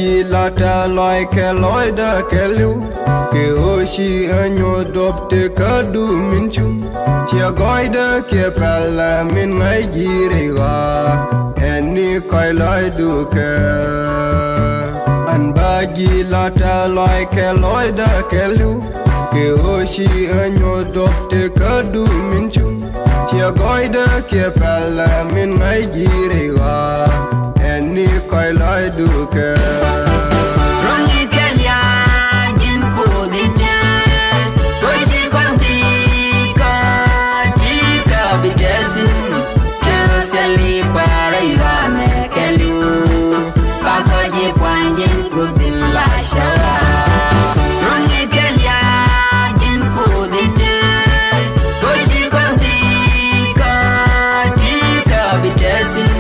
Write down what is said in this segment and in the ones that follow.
baji lata loy ke loy da kelu ke oshi anyo dopte kadu minchum chia goy da ke pala min ngai giriwa eni koy loy du ke an baji lata loy ke loy da kelu ke oshi anyo dopte kadu minchum chia goy da ke pala min ngai giriwa eni koy loy du ke Rongi kelia jin kudite Koichi kwanti tika bitesin Kero seli para yuame kelu Pakoji puanjin kudin lasha Rongi kelia jin kudite Koichi kwanti tika bitesin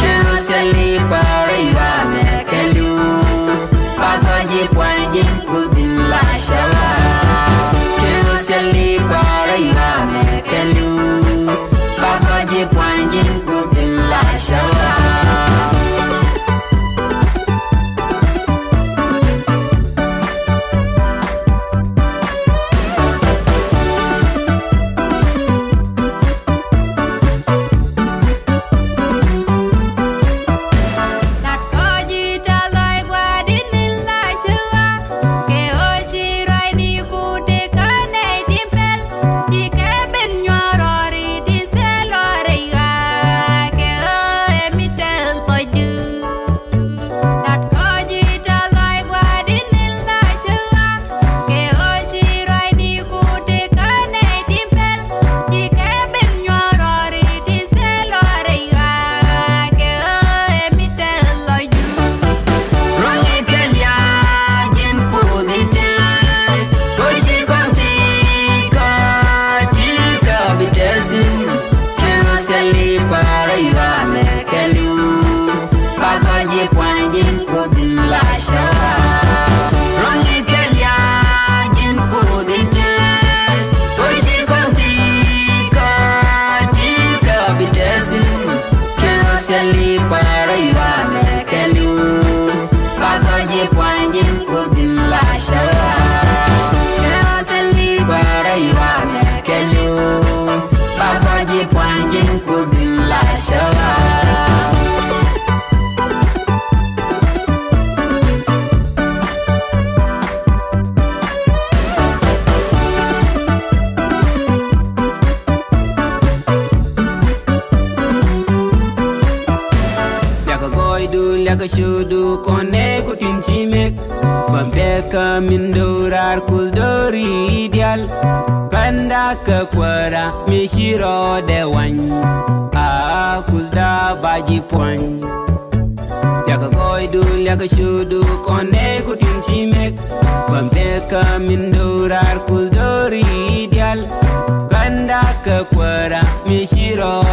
Kero seli para yuame kelu Pakoji puanjin kudin lasha Kero seli para yuame kelu Pakoji puanjin kudin lasha Seli para yuame kelu Pakoji puanjin kudin lasha Seli para yuame kelu Pakoji puanjin kudin lasha Laka shudu kone kutin chimek Bambeka mindurar kuldori ideal Kanda ke kwara mishiro dewan Kulda baji puan Laka goidu laka shudu kone kutin chimek Bambeka mindurar kuldori ideal Kanda ke kwara mishiro